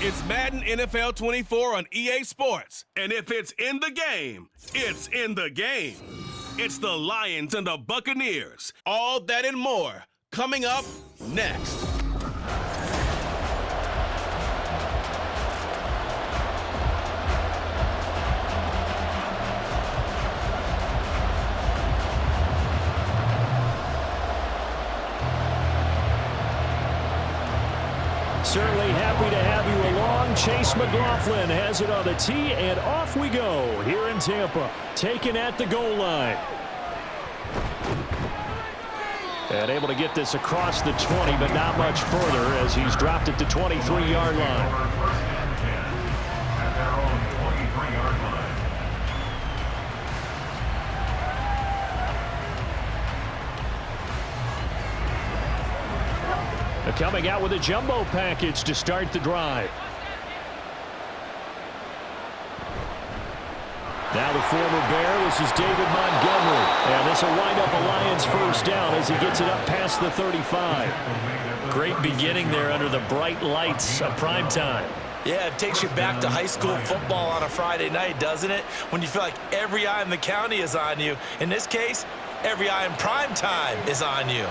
It's Madden NFL 24 on EA Sports. And if it's in the game, it's in the game. It's the Lions and the Buccaneers. All that and more coming up next. Certainly happy to have you along. Chase McLaughlin has it on the tee, and off we go here in Tampa, taken at the goal line. And able to get this across the 20, but not much further as he's dropped it to 23-yard line. Coming out with a jumbo package to start the drive. Now the former Bear, this is David Montgomery. And this will wind up a Lions first down as he gets it up past the 35. Great beginning there under the bright lights of primetime. Yeah, it takes you back to high school football on a Friday night, doesn't it? When you feel like every eye in the county is on you. In this case, every eye in primetime is on you.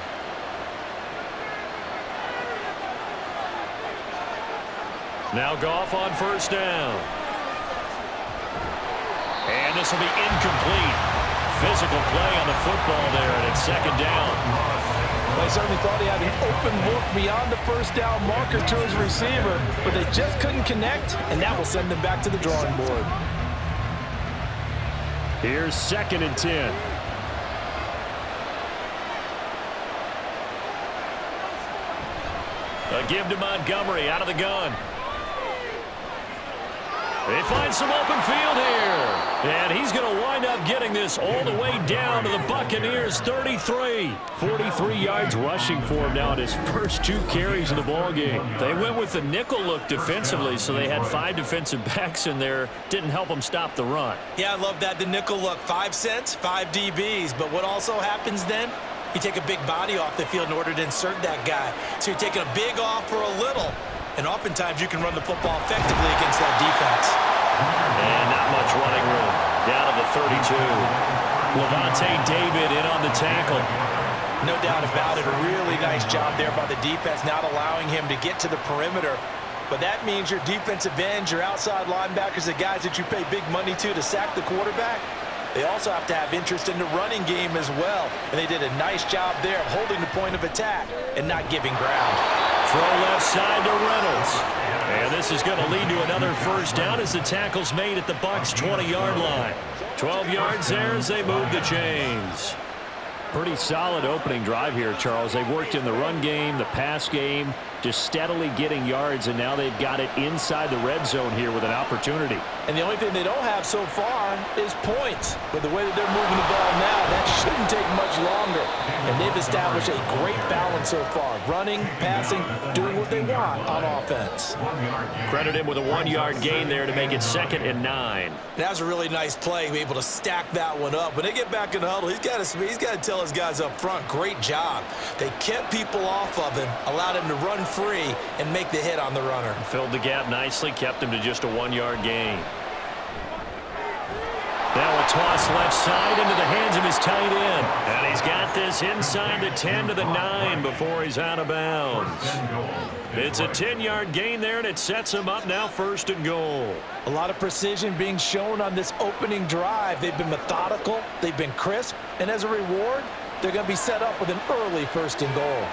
Now Goff on first down. And this will be incomplete. Physical play on the football there, and it's second down. Well, I certainly thought he had an open look beyond the first down marker to his receiver, but they just couldn't connect, and that will send them back to the drawing board. Here's 2nd and 10. A give to Montgomery out of the gun. They find some open field here. And he's going to wind up getting this all the way down to the Buccaneers 33. 43 yards rushing for him now in his first 2 carries in the ballgame. They went with the nickel look defensively, so they had 5 defensive backs in there. Didn't help them stop the run. Yeah, I love that. The nickel look, 5 cents, 5 DBs. But what also happens then? You take a big body off the field in order to insert that guy. So you're taking a big off for a little. And oftentimes you can run the football effectively against that defense. And not much running room. Down to the 32. Levante David in on the tackle. No doubt about it. A really nice job there by the defense, not allowing him to get to the perimeter. But that means your defensive ends, your outside linebackers, the guys that you pay big money to sack the quarterback, they also have to have interest in the running game as well. And they did a nice job there of holding the point of attack and not giving ground. Throw left side to Reynolds. And this is going to lead to another first down as the tackle's made at the Bucs' 20-yard line. 12 yards there as they move the chains. Pretty solid opening drive here, Charles. They've worked in the run game, the pass game, just steadily getting yards, and now they've got it inside the red zone here with an opportunity. And the only thing they don't have so far is points. But the way that they're moving the ball now, that shouldn't take much longer. And they've established a great balance so far. Running, passing, doing what they want on offense. Credit him with a 1-yard gain there to make it 2nd and 9. That was a really nice play, able to stack that one up. When they get back in the huddle, he's got to tell his guys up front, great job. They kept people off of him, allowed him to run free and make the hit on the runner. Filled the gap nicely, kept him to just a 1-yard gain. Now a toss left side into the hands of his tight end. And he's got this inside the 10 to the 9 before he's out of bounds. It's a 10-yard gain there, and it sets him up now 1st and goal. A lot of precision being shown on this opening drive. They've been methodical, they've been crisp, and as a reward, they're going to be set up with an early 1st and goal.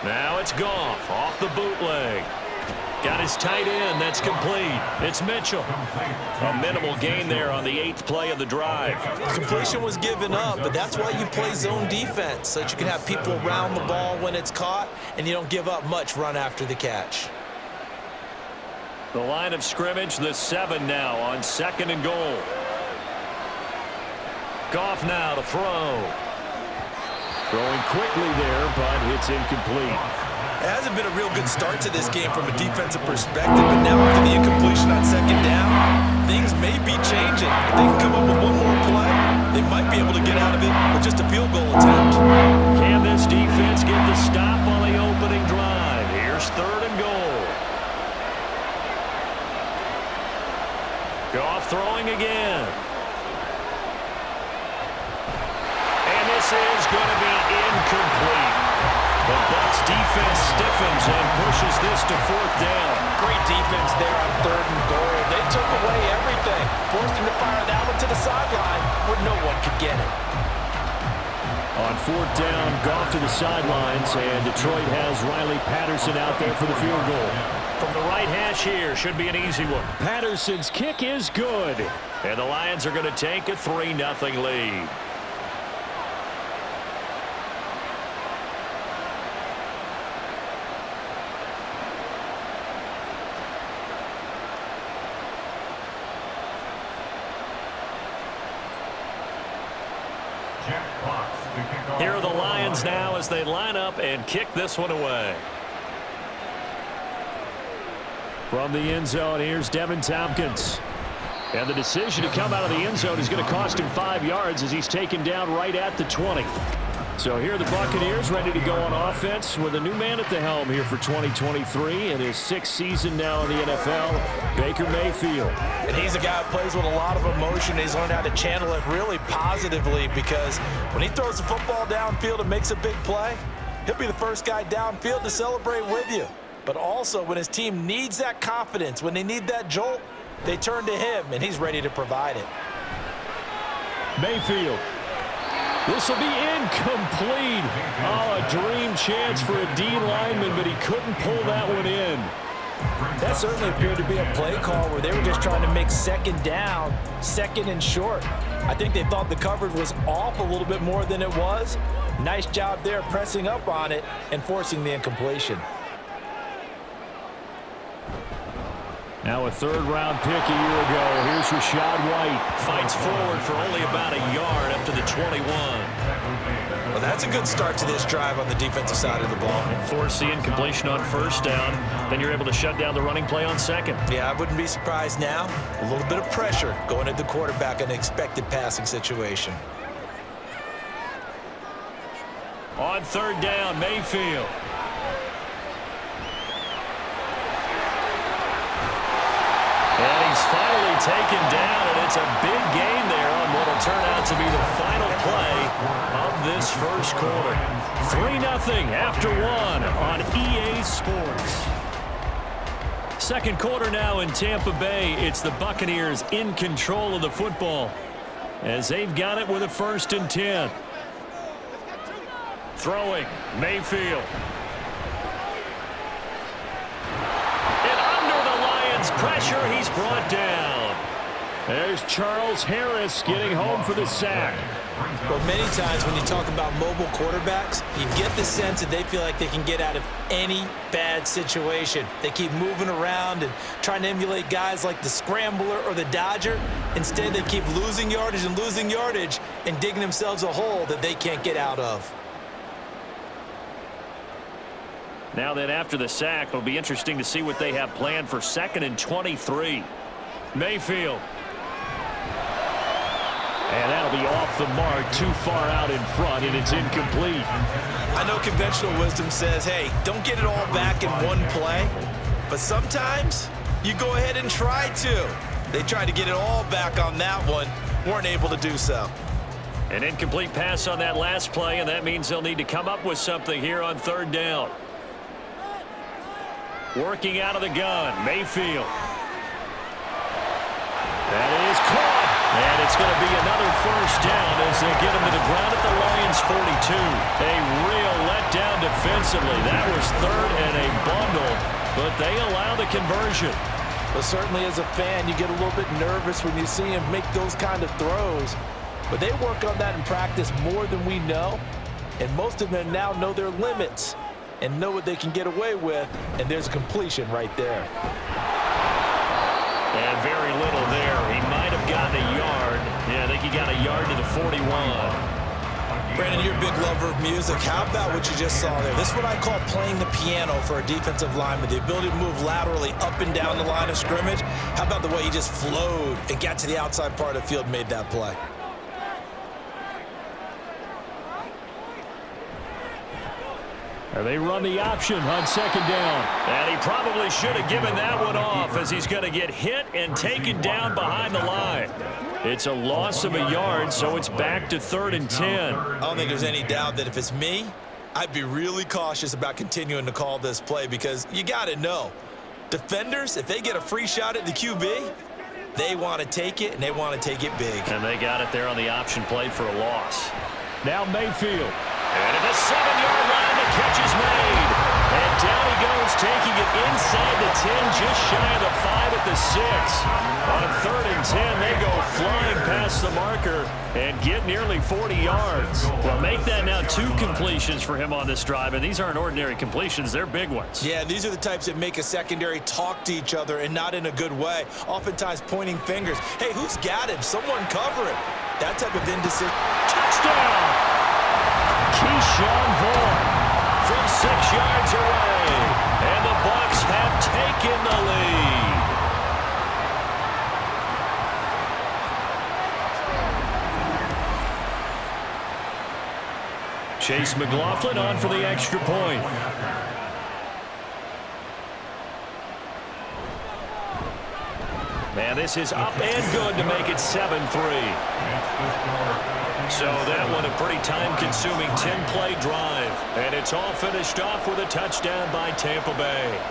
Now it's Goff off the bootleg. Got his tight end. That's complete. It's Mitchell. A minimal gain there on the 8th play of the drive. Completion was given up, but that's why you play zone defense, so that you can have people around the ball when it's caught, and you don't give up much run after the catch. The line of scrimmage, the 7 now on 2nd and goal. Goff now to throw. Throwing quickly there, but it's incomplete. It hasn't been a real good start to this game from a defensive perspective, but now after the incompletion on 2nd down, things may be changing. If they can come up with one more play, they might be able to get out of it with just a field goal attempt. Can this defense get the stop on the opening drive? Here's 3rd and goal. pushes this to 4th down. Great defense there on 3rd and goal. They took away everything, forced him to fire that one to the sideline where no one could get it. On 4th down, Goff to the sidelines, and Detroit has Riley Patterson out there for the field goal. From the right hash here, should be an easy one. Patterson's kick is good, and the Lions are going to take a 3-0 lead. Here are the Lions now as they line up and kick this one away. From the end zone, here's Devin Tompkins. And the decision to come out of the end zone is going to cost him 5 yards as he's taken down right at the 20. So here are the Buccaneers ready to go on offense with a new man at the helm here for 2023 in his 6th season now in the NFL, Baker Mayfield. And he's a guy who plays with a lot of emotion. He's learned how to channel it really positively because when he throws the football downfield and makes a big play, he'll be the first guy downfield to celebrate with you. But also when his team needs that confidence, when they need that jolt, they turn to him, and he's ready to provide it. Mayfield. This will be incomplete. Oh, a dream chance for a D lineman, but he couldn't pull that one in. That certainly appeared to be a play call where they were just trying to make 2nd down, 2nd and short. I think they thought the coverage was off a little bit more than it was. Nice job there pressing up on it and forcing the incompletion. Now a 3rd-round pick a year ago. Here's Rachaad White. Fights forward for only about a yard up to the 21. Well, that's a good start to this drive on the defensive side of the ball. Force the incompletion on 1st down. Then you're able to shut down the running play on 2nd. Yeah, I wouldn't be surprised now. A little bit of pressure going at the quarterback in an expected passing situation. On 3rd down, Mayfield. And he's finally taken down, and it's a big gain there on what will turn out to be the final play of this 1st quarter. 3-0 after 1 on EA Sports. 2nd quarter now in Tampa Bay. It's the Buccaneers in control of the football as they've got it with a 1st and 10. Throwing, Mayfield. Pressure, he's brought down. There's Charles Harris getting home for the sack. Well, many times when you talk about mobile quarterbacks, you get the sense that they feel like they can get out of any bad situation. They keep moving around and trying to emulate guys like the Scrambler or the Dodger. Instead, they keep losing yardage and digging themselves a hole that they can't get out of. Now then, after the sack, it'll be interesting to see what they have planned for 2nd and 23. Mayfield. And that'll be off the mark, too far out in front, and it's incomplete. I know conventional wisdom says, hey, don't get it all back in one play. But sometimes you go ahead and try to. They tried to get it all back on that one, weren't able to do so. An incomplete pass on that last play, and that means they'll need to come up with something here on 3rd down. Working out of the gun, Mayfield. That is caught. And it's going to be another 1st down as they get him to the ground at the Lions' 42. A real letdown defensively. That was 3rd and a bundle, but they allow the conversion. Well, certainly as a fan, you get a little bit nervous when you see him make those kind of throws. But they work on that in practice more than we know. And most of them now know their limits and know what they can get away with, and there's a completion right there. And very little there. He might have gotten a yard. Yeah, I think he got a yard to the 41. Brandon, you're a big lover of music. How about what you just saw there? This is what I call playing the piano for a defensive lineman, the ability to move laterally up and down the line of scrimmage. How about the way he just flowed and got to the outside part of the field and made that play? They run the option on 2nd down. And he probably should have given that one off as he's going to get hit and taken down behind the line. It's a loss of a yard, so it's back to 3rd and 10. I don't think there's any doubt that if it's me, I'd be really cautious about continuing to call this play because you got to know, defenders, if they get a free shot at the QB, they want to take it, and they want to take it big. And they got it there on the option play for a loss. Now Mayfield. And at the 7-yard line, the catch is made. And down he goes, taking it inside the 10, just shy of the 5 at the 6. On 3rd and 10, they go flying past the marker and get nearly 40 yards. Well, make that now 2 completions for him on this drive, and these aren't ordinary completions. They're big ones. Yeah, these are the types that make a secondary talk to each other and not in a good way, oftentimes pointing fingers. Hey, who's got him? Someone cover him. That type of indecision. Touchdown! Keyshawn Vaughn from 6 yards away, and the Bucs have taken the lead. Chase McLaughlin on for the extra point. Man, this is up and good to make it 7-3. So that one a pretty time-consuming 10-play drive. And it's all finished off with a touchdown by Tampa Bay.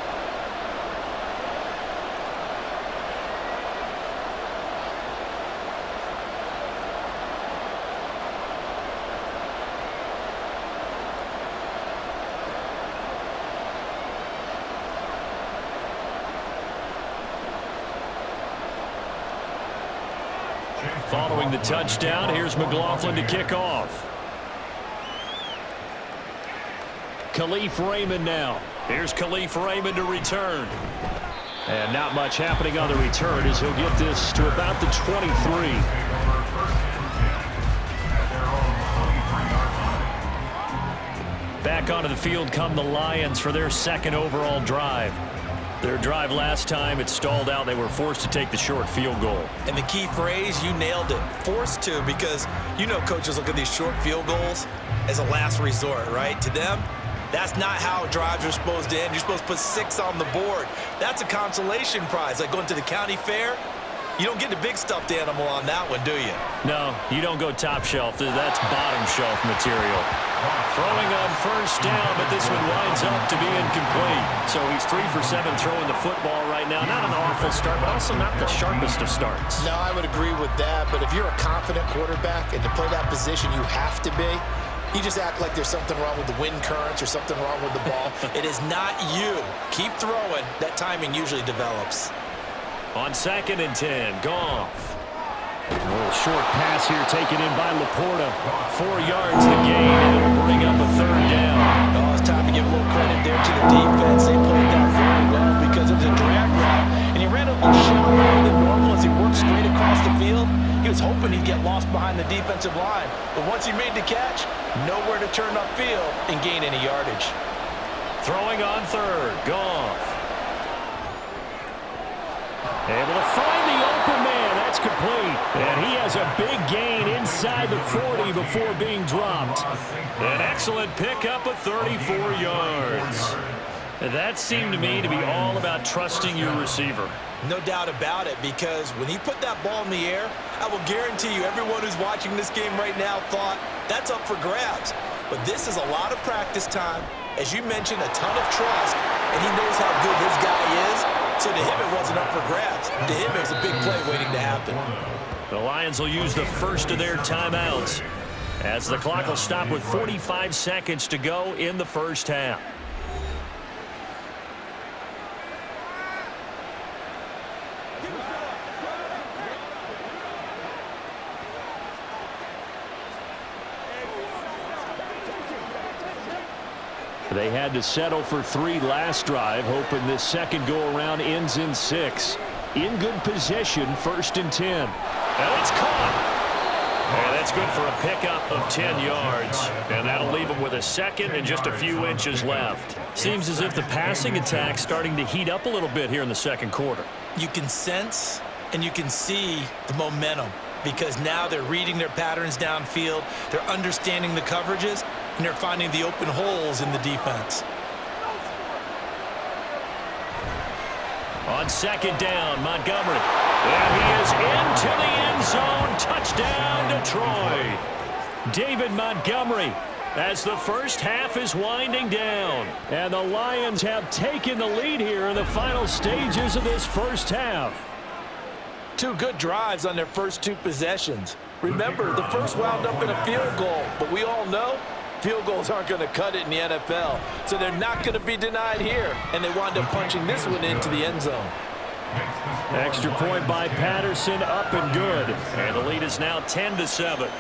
Following the touchdown, here's McLaughlin to kick off. Khalif Raymond now. Here's Khalif Raymond to return. And not much happening on the return as he'll get this to about the 23. Back onto the field come the Lions for their 2nd overall drive. Their drive last time, it stalled out. They were forced to take the short field goal. And the key phrase, you nailed it. Forced to, because you know coaches look at these short field goals as a last resort, right? To them, that's not how drives are supposed to end. You're supposed to put 6 on the board. That's a consolation prize. Like going to the county fair, you don't get the big stuffed animal on that one, do you? No, you don't go top shelf. That's bottom shelf material. Throwing on 1st down, but this one winds up to be incomplete. So he's 3 for 7 throwing the football right now. Not an awful start, but also not the sharpest of starts. No, I would agree with that. But if you're a confident quarterback and to play that position, you have to be. You just act like there's something wrong with the wind currents or something wrong with the ball. It is not you. Keep throwing. That timing usually develops. On 2nd and 10, Goff. A little short pass here taken in by Laporta. 4 yards the gain, and it'll bring up a 3rd down. Oh, it's time to give a little credit there to the defense. They played that very well because it was a drag route. And he ran a little shallower than normal as he worked straight across the field. He was hoping he'd get lost behind the defensive line. But once he made the catch, nowhere to turn upfield and gain any yardage. Throwing on 3rd, Goff. Able to find the open man. That's complete. And he has a big gain inside the 40 before being dropped. An excellent pickup of 34 yards. That seemed to me to be all about trusting your receiver. No doubt about it, because when he put that ball in the air, I will guarantee you everyone who's watching this game right now thought that's up for grabs. But this is a lot of practice time. As you mentioned, a ton of trust, and he knows how good his guy is. So to him, it wasn't up for grabs. To him, it was a big play waiting to happen. The Lions will use the first of their timeouts as the clock will stop with 45 seconds to go in the 1st half. They had to settle for 3 last drive, hoping this second go-around ends in 6. In good position, 1st and 10. And it's caught. And that's good for a pickup of 10 yards. And that'll leave them with a 2nd and just a few inches left. Seems as if the passing attack's starting to heat up a little bit here in the 2nd quarter. You can sense and you can see the momentum, because now they're reading their patterns downfield, they're understanding the coverages, and they're finding the open holes in the defense. On 2nd down, Montgomery. And he is into the end zone. Touchdown, Detroit. David Montgomery as the first half is winding down. And the Lions have taken the lead here in the final stages of this first half. Two good drives on their first two possessions. Remember, the first wound up in a field goal, but we all know field goals aren't going to cut it in the NFL, so they're not going to be denied here, and they wind up punching this one into the end zone. Extra point by Patterson, up and good. And the lead is now 10-7.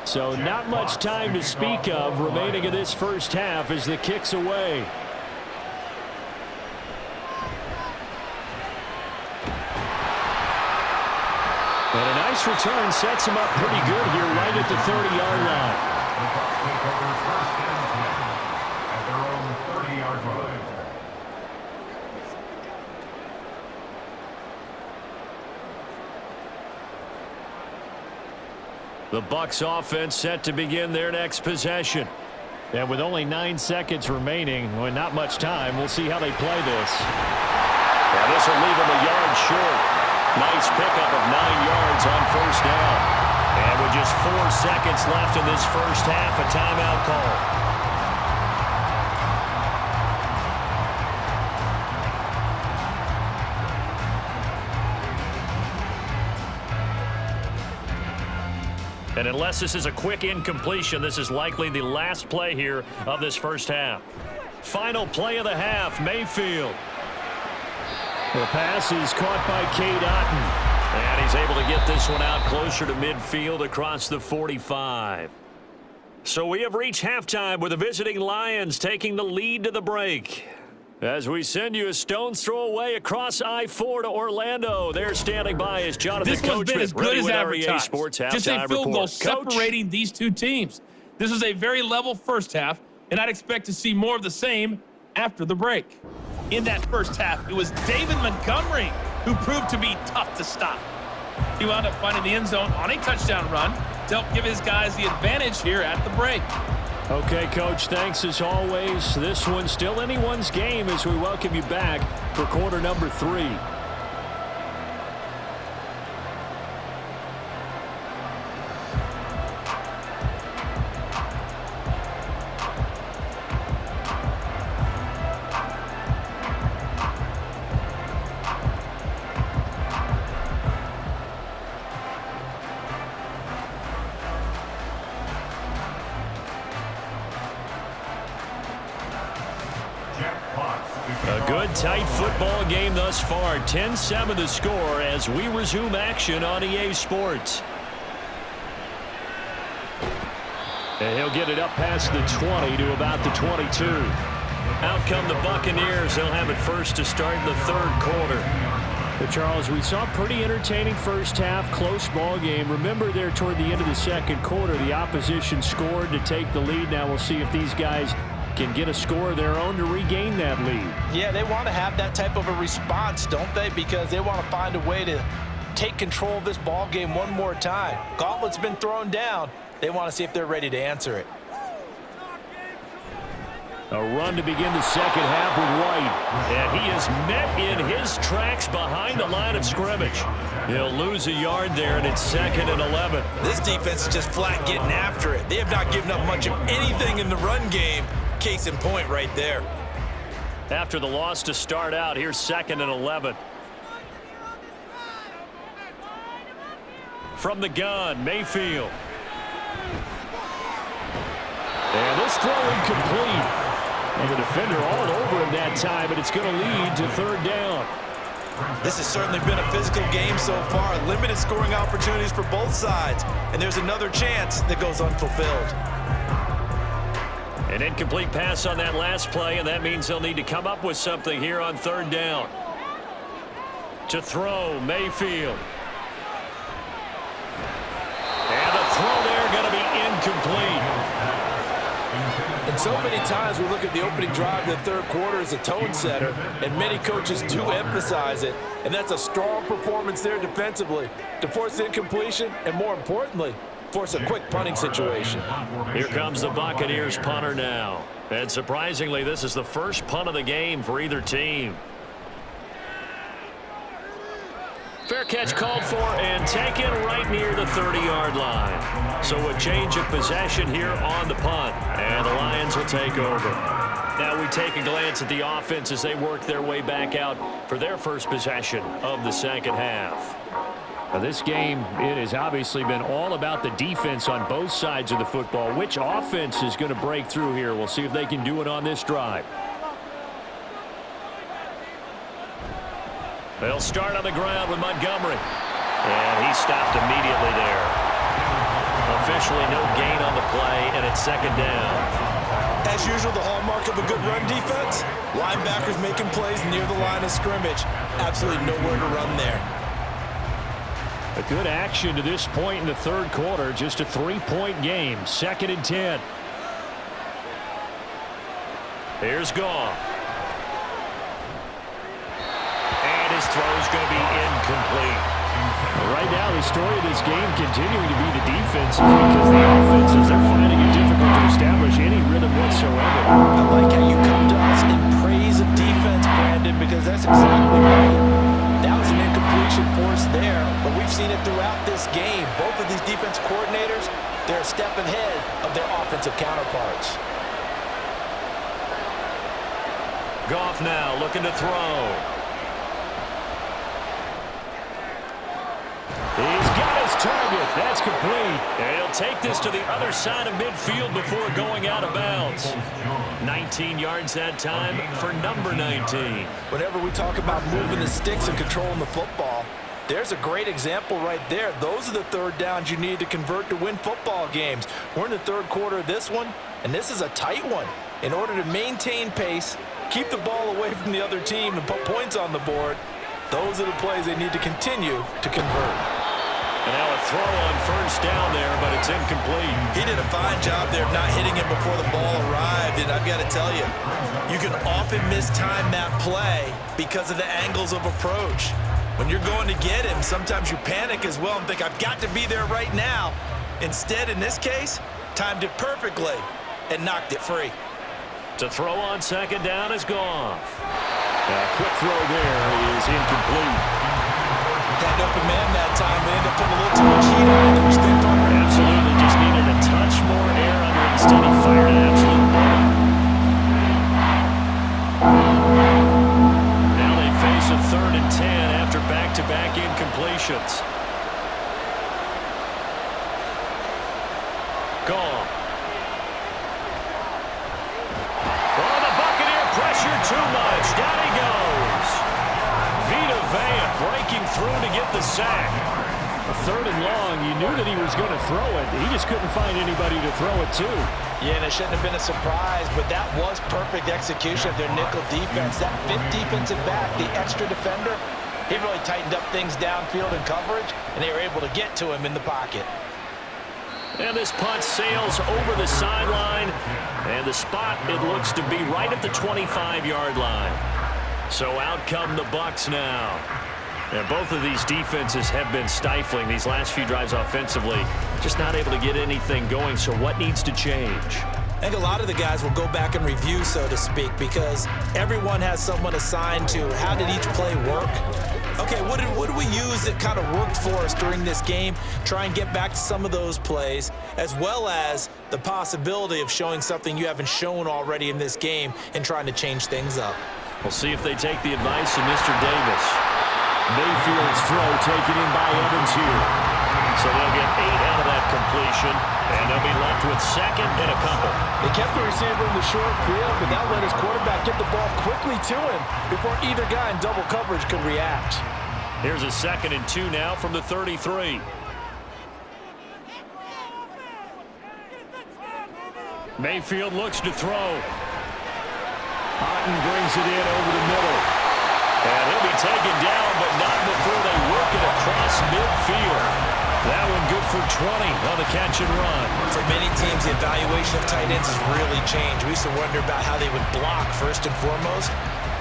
So not much time to speak of remaining in this first half as the kick's away. And a nice return sets him up pretty good here right at the 30-yard line. At their own 30-yard line. The Bucs offense set to begin their next possession. And with only 9 seconds remaining, well, not much time, we'll see how they play this. And this will leave them a yard short. Nice pickup of 9 yards on first down. And with just 4 seconds left in this first half, a timeout call. And unless this is a quick incompletion, this is likely the last play here of this first half. Final play of the half, Mayfield. The pass is caught by Cade Otton. And he's able to get this one out closer to midfield across the 45. So we have reached halftime with the visiting Lions taking the lead to the break. As we send you a stone's throw away across I-4 to Orlando. They're standing by as Jonathan This one's been as good as advertised. Just a field goal separating these two teams. This is a very level first half, and I'd expect to see more of the same after the break. In that first half, it was David Montgomery who proved to be tough to stop. He wound up finding the end zone on a touchdown run to help give his guys the advantage here at the break. Okay, Coach, thanks as always. This one's still anyone's game as we welcome you back for quarter number 3. A good, tight football game thus far. 10-7 the score as we resume action on EA Sports. And he'll get it up past the 20 to about the 22. Out come the Buccaneers. They'll have it first to start in the third quarter. But Charles, we saw a pretty entertaining first half, close ball game. Remember there toward the end of the second quarter, the opposition scored to take the lead. Now we'll see if these guys can get a score of their own to regain that lead. Yeah, they want to have that type of a response, don't they? Because they want to find a way to take control of this ball game one more time. Gauntlet's been thrown down. They want to see if they're ready to answer it. A run to begin the second half with White. And he is met in his tracks behind the line of scrimmage. He'll lose a yard there, and it's 2nd and 11. This defense is just flat getting after it. They have not given up much of anything in the run game. Case in point right there. After the loss to start out, here's 2nd and 11. From the gun, Mayfield. And this throw incomplete. And the defender all over him that time, but it's going to lead to third down. This has certainly been a physical game so far. Limited scoring opportunities for both sides. And there's another chance that goes unfulfilled. An incomplete pass on that last play, and that means they'll need to come up with something here on third down. To throw, Mayfield. And the throw there going to be incomplete. And And so many times we look at the opening drive of the third quarter as a tone setter, and many coaches do emphasize it. And that's a strong performance there defensively to force incompletion and, more importantly, force a quick punting situation. Here comes the Buccaneers punter now. And surprisingly, this is the first punt of the game for either team. Fair catch called for and taken right near the 30-yard line. So a change of possession here on the punt, and the Lions will take over. Now we take a glance at the offense as they work their way back out for their first possession of the second half. Now this game, it has obviously been all about the defense on both sides of the football. Which offense is going to break through here? We'll see if they can do it on this drive. They'll start on the ground with Montgomery. And he stopped immediately there. Officially no gain on the play, and it's second down. As usual, the hallmark of a good run defense, linebackers making plays near the line of scrimmage. Absolutely nowhere to run there. A good action to this point in the third quarter. Just a 3-point game. 2nd and 10. Here's Goff. And his throw's going to be incomplete. Right now, the story of this game continuing to be the defenses, because the offenses are finding it difficult to establish any rhythm whatsoever. I like how you come to us in praise of defense, Brandon, because that's exactly right. That was an incompletion force there, but we've seen it throughout this game. Both of these defense coordinators, they're a step ahead of their offensive counterparts. Goff now looking to throw. He's got his target. That's complete. And he'll take this to the other side of midfield before going out of bounds. 19 yards that time for number 19. Whenever we talk about moving the sticks and controlling the football, there's a great example right there. Those are the third downs you need to convert to win football games. We're in the third quarter of this one, and this is a tight one. In order to maintain pace, keep the ball away from the other team, and put points on the board, those are the plays they need to continue to convert. And now a throw on first down there, but it's incomplete. He did a fine job there of not hitting him before the ball arrived, and I've got to tell you, you can often mistime that play because of the angles of approach. When you're going to get him, sometimes you panic as well and think, I've got to be there right now. Instead, in this case, timed it perfectly and knocked it free. To throw on second down is Goff. A quick throw there is incomplete. Had open man that time. They end up putting a little too much heat on it. Absolutely, just needed a touch more air under it. Instead, he fired an absolute bullet. Now they face a 3rd and 10 after back-to-back incompletions. Goff. Oh, the Buccaneer pressure too much. Down he goes. Vita Vea breaking through to get the sack. A 3rd and long, you knew that he was going to throw it. He just couldn't find anybody to throw it to. Yeah, and it shouldn't have been a surprise, but that was perfect execution of their nickel defense. That 5th defensive back, the extra defender, he really tightened up things downfield in coverage, and they were able to get to him in the pocket. And this punt sails over the sideline, and the spot, it looks to be right at the 25-yard line. So out come the Bucs now. And both of these defenses have been stifling these last few drives offensively. Just not able to get anything going, so what needs to change? I think a lot of the guys will go back and review, so to speak, because everyone has someone assigned to how did each play work. Okay, what did we use that kind of worked for us during this game? Try and get back to some of those plays, as well as the possibility of showing something you haven't shown already in this game and trying to change things up. We'll see if they take the advice of Mr. Davis. Mayfield's throw taken in by Evans here. So they'll get 8 out of that completion, and they'll be left with 2nd and a couple. They kept the receiver in the short field, but that let his quarterback get the ball quickly to him before either guy in double coverage could react. Here's a 2nd and 2 now from the 33. Mayfield looks to throw. Houghton brings it in over the middle. And he'll be taken down, but not before they work it across midfield. That one good for 20 on the catch and run. For many teams, the evaluation of tight ends has really changed. We used to wonder about how they would block first and foremost.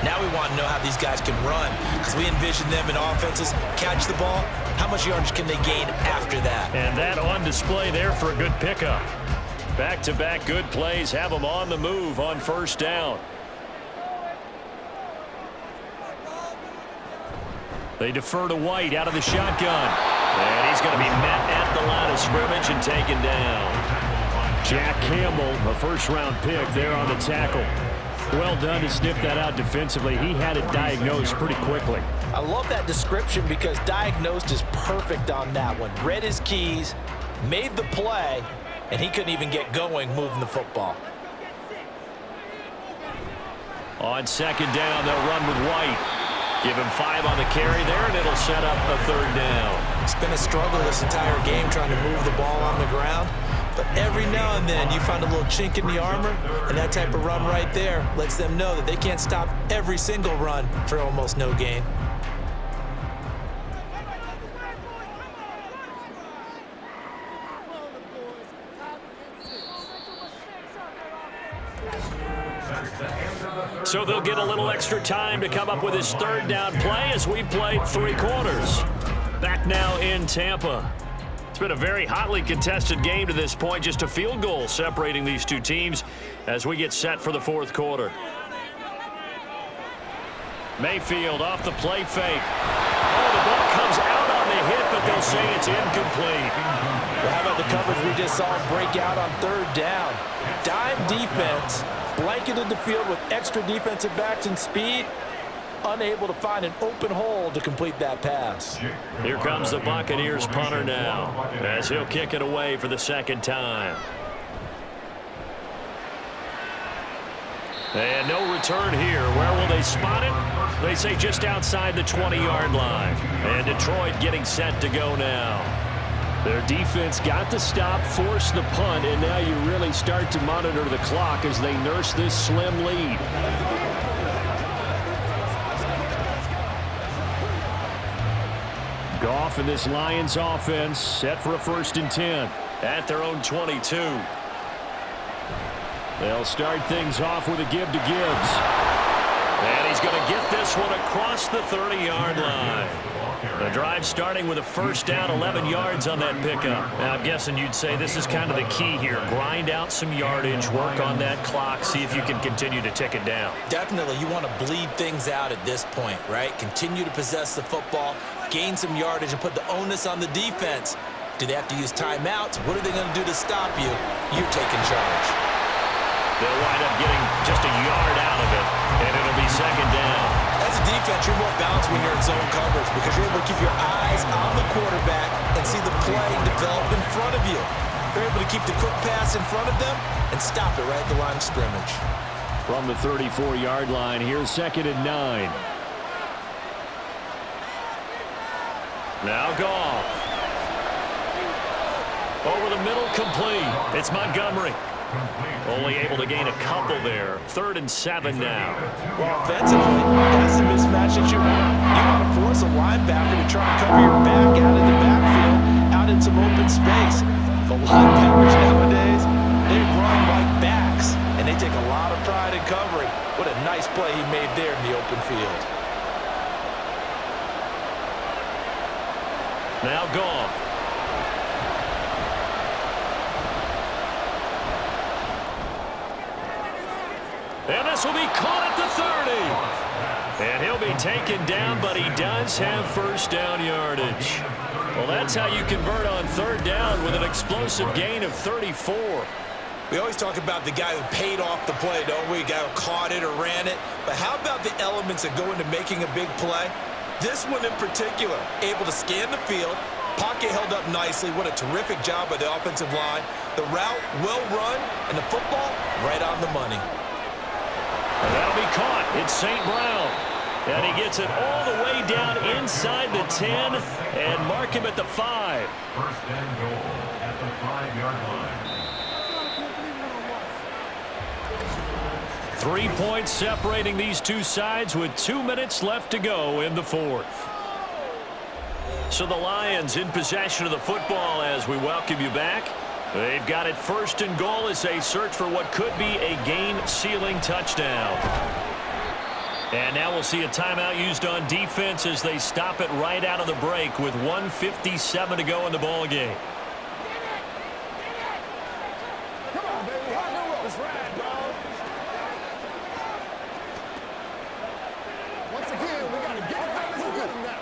Now we want to know how these guys can run, because we envision them in offenses catch the ball. How much yardage can they gain after that? And that on display there for a good pickup. Back-to-back good plays have them on the move on first down. They defer to White out of the shotgun. And he's going to be met at the line of scrimmage and taken down. Jack Campbell, a first-round pick there on the tackle. Well done to sniff that out defensively. He had it diagnosed pretty quickly. I love that description because diagnosed is perfect on that one. Read his keys, made the play, and he couldn't even get going moving the football. On second down, they'll run with White. Give him 5 on the carry there, and it'll set up a third down. It's been a struggle this entire game trying to move the ball on the ground. But every now and then you find a little chink in the armor, and that type of run right there lets them know that they can't stop every single run for almost no gain. So they'll get a little extra time to come up with his third down play as we've played 3 quarters. Back now in Tampa. It's been a very hotly contested game to this point. Just a field goal separating these two teams as we get set for the fourth quarter. Mayfield off the play fake. Oh, the ball comes out on the hit, but they'll say it's incomplete. Well, how about the coverage we just saw break out on third down? Dime defense, blanketed the field with extra defensive backs and speed. Unable to find an open hole to complete that pass. Here comes the Buccaneers punter now as he'll kick it away for the second time. And no return here. Where will they spot it? They say just outside the 20-yard line. And Detroit getting set to go now. Their defense got the stop, forced the punt, and now you really start to monitor the clock as they nurse this slim lead. Goff and this Lions offense set for a 1st and 10. At their own 22. They'll start things off with a give to Gibbs. And he's going to get this one across the 30-yard line. The drive starting with a first down, 11 yards on that pickup. Now, I'm guessing you'd say this is kind of the key here. Grind out some yardage, work on that clock, see if you can continue to tick it down. Definitely, you want to bleed things out at this point, right? Continue to possess the football, gain some yardage, and put the onus on the defense. Do they have to use timeouts? What are they going to do to stop you? You're taking charge. They'll wind up getting just a yard out of it, and it'll be second down. As a defense, you're more balanced when you're in zone coverage because you're able to keep your eyes on the quarterback and see the play develop in front of you. They're able to keep the quick pass in front of them and stop it right at the line of scrimmage. From the 34-yard line, here's 2nd and 9. Now Goff. Over the middle, complete. It's Montgomery. Only able to gain a couple there. 3rd and 7 now. Well, offensively, that's the mismatch that you want. You want to force a linebacker to try and cover your back out in the backfield, out in some open space. The linebackers nowadays, they run like backs, and they take a lot of pride in covering. What a nice play he made there in the open field. Now Goff. And this will be caught at the 30. And he'll be taken down, but he does have first down yardage. Well, that's how you convert on 3rd down with an explosive gain of 34. We always talk about the guy who paid off the play, don't we? The guy who caught it or ran it. But how about the elements that go into making a big play? This one in particular, able to scan the field, pocket held up nicely. What a terrific job by the offensive line. The route well run, and the football right on the money. And that'll be caught. It's St. Brown. And he gets it all the way down inside the 10 and mark him at the 5. 1st and goal at the 5-yard line. 3 points separating these two sides with 2 minutes left to go in the 4th. So the Lions in possession of the football as we welcome you back. They've got it 1st and goal as they search for what could be a game-sealing touchdown. And now we'll see a timeout used on defense as they stop it right out of the break with 1:57 to go in the ball game. Come on, baby. Let's ride, dog. Once again, we got to get it back to good now.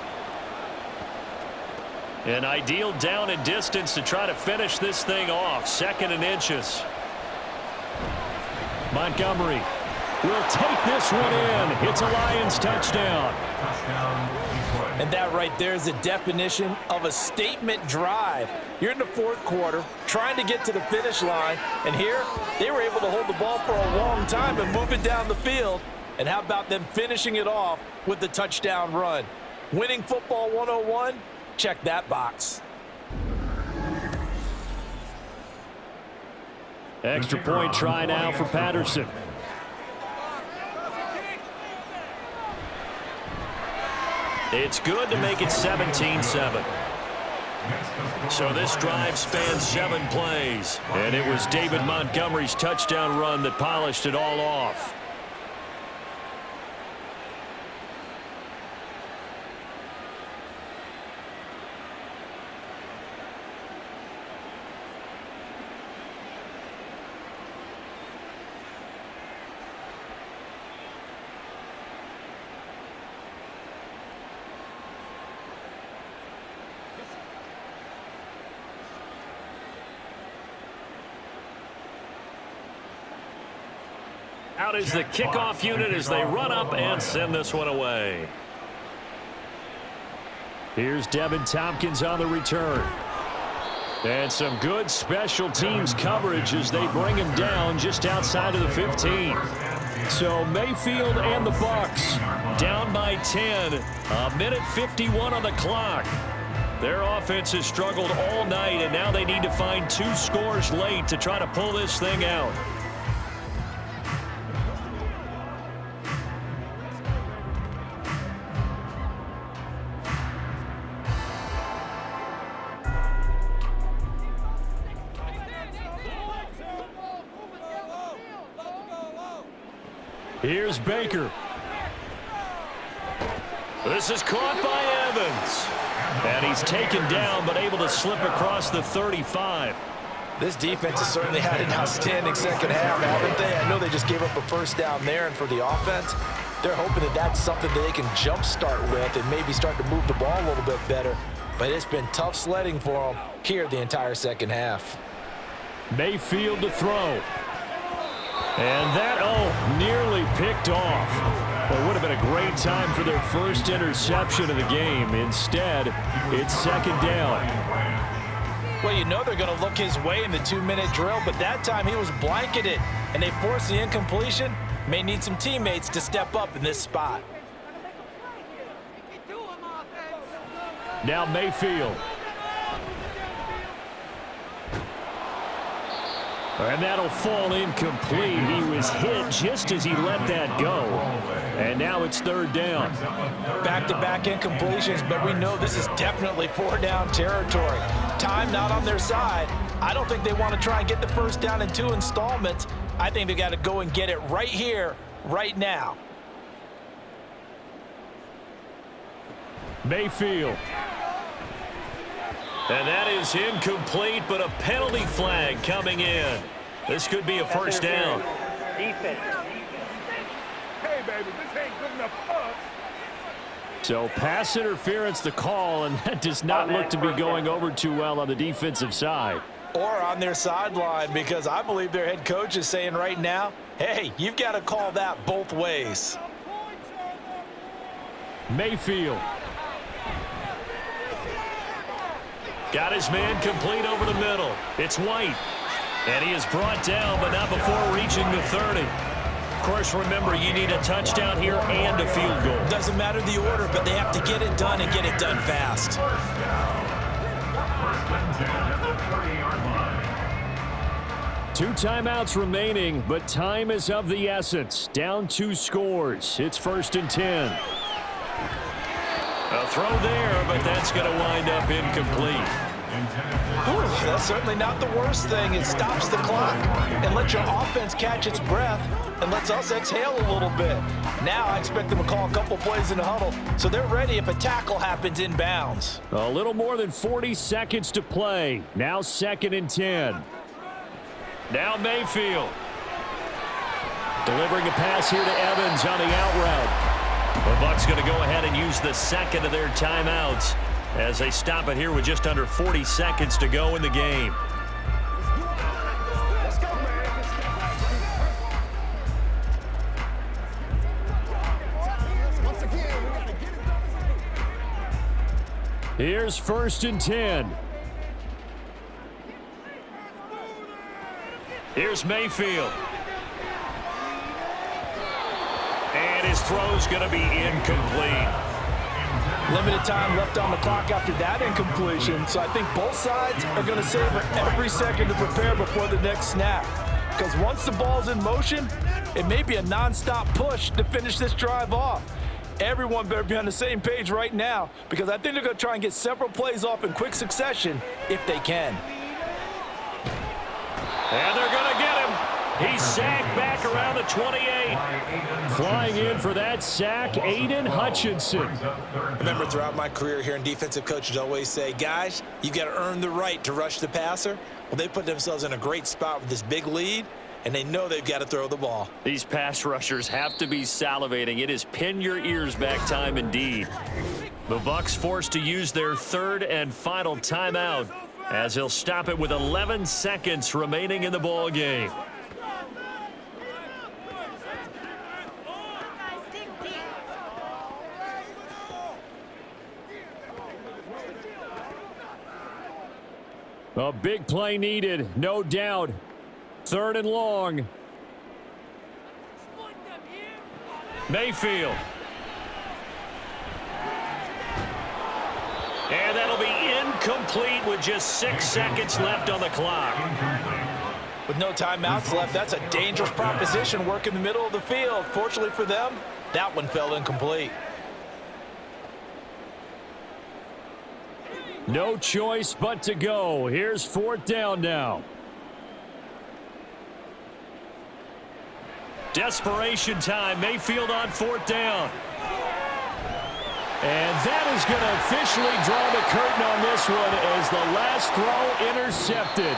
An ideal down and distance to try to finish this thing off. 2nd and inches. Montgomery will take this one in. It's a Lions touchdown. And that right there is the definition of a statement drive. You're in the 4th quarter, trying to get to the finish line, and here they were able to hold the ball for a long time and move it down the field. And how about them finishing it off with the touchdown run? Winning football 101? Check that box. Extra point try now for Patterson. It's good to make it 17-7. So this drive spans 7 plays. And it was David Montgomery's touchdown run that polished it all off. Out is the kickoff unit as they run up and send this one away. Here's Devin Tompkins on the return. And some good special teams coverage as they bring him down just outside of the 15. So Mayfield and the Bucs down by 10. 1:51 on the clock. Their offense has struggled all night, and now they need to find 2 scores late to try to pull this thing out. Here's Baker. This is caught by Evans. And he's taken down, but able to slip across the 35. This defense has certainly had an outstanding second half, haven't they? I know they just gave up a first down there, and for the offense, they're hoping that that's something that they can jumpstart with and maybe start to move the ball a little bit better. But it's been tough sledding for them here the entire second half. Mayfield to throw. And that, nearly picked off. Well, it would have been a great time for their first interception of the game. Instead, it's 2nd down. Well, you know they're going to look his way in the 2-minute drill, but that time he was blanketed, and they forced the incompletion. May need some teammates to step up in this spot. Now Mayfield. And that'll fall incomplete. He was hit just as he let that go. And now it's 3rd down. Back-to-back incompletions, but we know this is definitely 4-down territory. Time not on their side. I don't think they want to try and get the first down in 2 installments. I think they got to go and get it right here, right now. Mayfield. And that is incomplete, but a penalty flag coming in. This could be a first down. Defense. Hey, baby, this ain't good enough for us. So pass interference the call, and that does not look to be going over too well on the defensive side. Or on their sideline, because I believe their head coach is saying right now, hey, you've got to call that both ways. Mayfield. Got his man complete over the middle. It's White. And he is brought down, but not before reaching the 30. Of course, remember, you need a touchdown here and a field goal. Doesn't matter the order, but they have to get it done and get it done fast. 2 timeouts remaining, but time is of the essence. Down 2 scores. It's 1st and 10. A throw there, but that's going to wind up incomplete. That's certainly not the worst thing. It stops the clock and lets your offense catch its breath and lets us exhale a little bit. Now I expect them to call a couple plays in the huddle so they're ready if a tackle happens inbounds. A little more than 40 seconds to play. Now 2nd and 10. Now Mayfield. Delivering a pass here to Evans on the out route. The Bucs going to go ahead and use the second of their timeouts as they stop it here with just under 40 seconds to go in the game. Here's 1st and 10. Here's Mayfield. And his throw's going to be incomplete. Limited time left on the clock after that incompletion, so I think both sides are going to savor every second to prepare before the next snap. Because once the ball's in motion, it may be a nonstop push to finish this drive off. Everyone better be on the same page right now because I think they're going to try and get several plays off in quick succession if they can. And they're going to get him. He's sacked back around the 28. Flying in for that sack, Aiden Hutchinson. Remember, throughout my career here in defensive coaches always say, guys, you got to earn the right to rush the passer. Well, they put themselves in a great spot with this big lead, and they know they've got to throw the ball. These pass rushers have to be salivating. It is pin your ears back time indeed. The Bucs forced to use their 3rd and final timeout as he'll stop it with 11 seconds remaining in the ball game. A big play needed, no doubt. 3rd and long. Mayfield. And that'll be incomplete with just 6 seconds left on the clock. With no timeouts left, that's a dangerous proposition. Work in the middle of the field. Fortunately for them, that one fell incomplete. No choice but to go. Here's 4th down now. Desperation time. Mayfield on 4th down. And that is going to officially draw the curtain on this one as the last throw intercepted.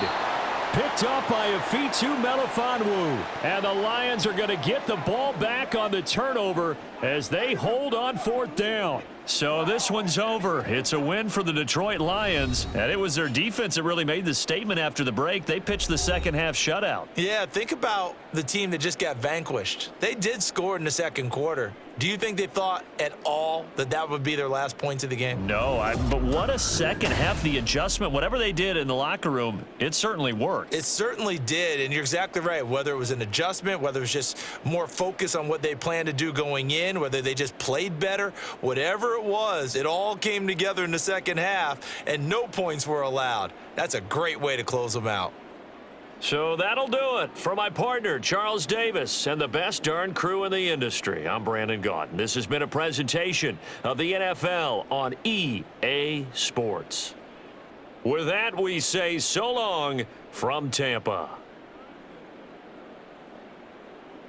Picked up by Afitu Melifonwu. And the Lions are going to get the ball back on the turnover as they hold on 4th down. So this one's over. It's a win for the Detroit Lions, and it was their defense that really made the statement after the break. They pitched the second half shutout. Yeah, think about the team that just got vanquished. They did score in the second quarter. Do you think they thought at all that that would be their last points of the game? No, but what a second half. The adjustment, whatever they did in the locker room, it certainly worked. It certainly did, and you're exactly right. Whether it was an adjustment, whether it was just more focus on what they planned to do going in, whether they just played better, whatever it was, it all came together in the second half, and no points were allowed. That's a great way to close them out. So that'll do it. For my partner, Charles Davis, and the best darn crew in the industry, I'm Brandon Gaudin. This has been a presentation of the NFL on EA Sports. With that, we say so long from Tampa.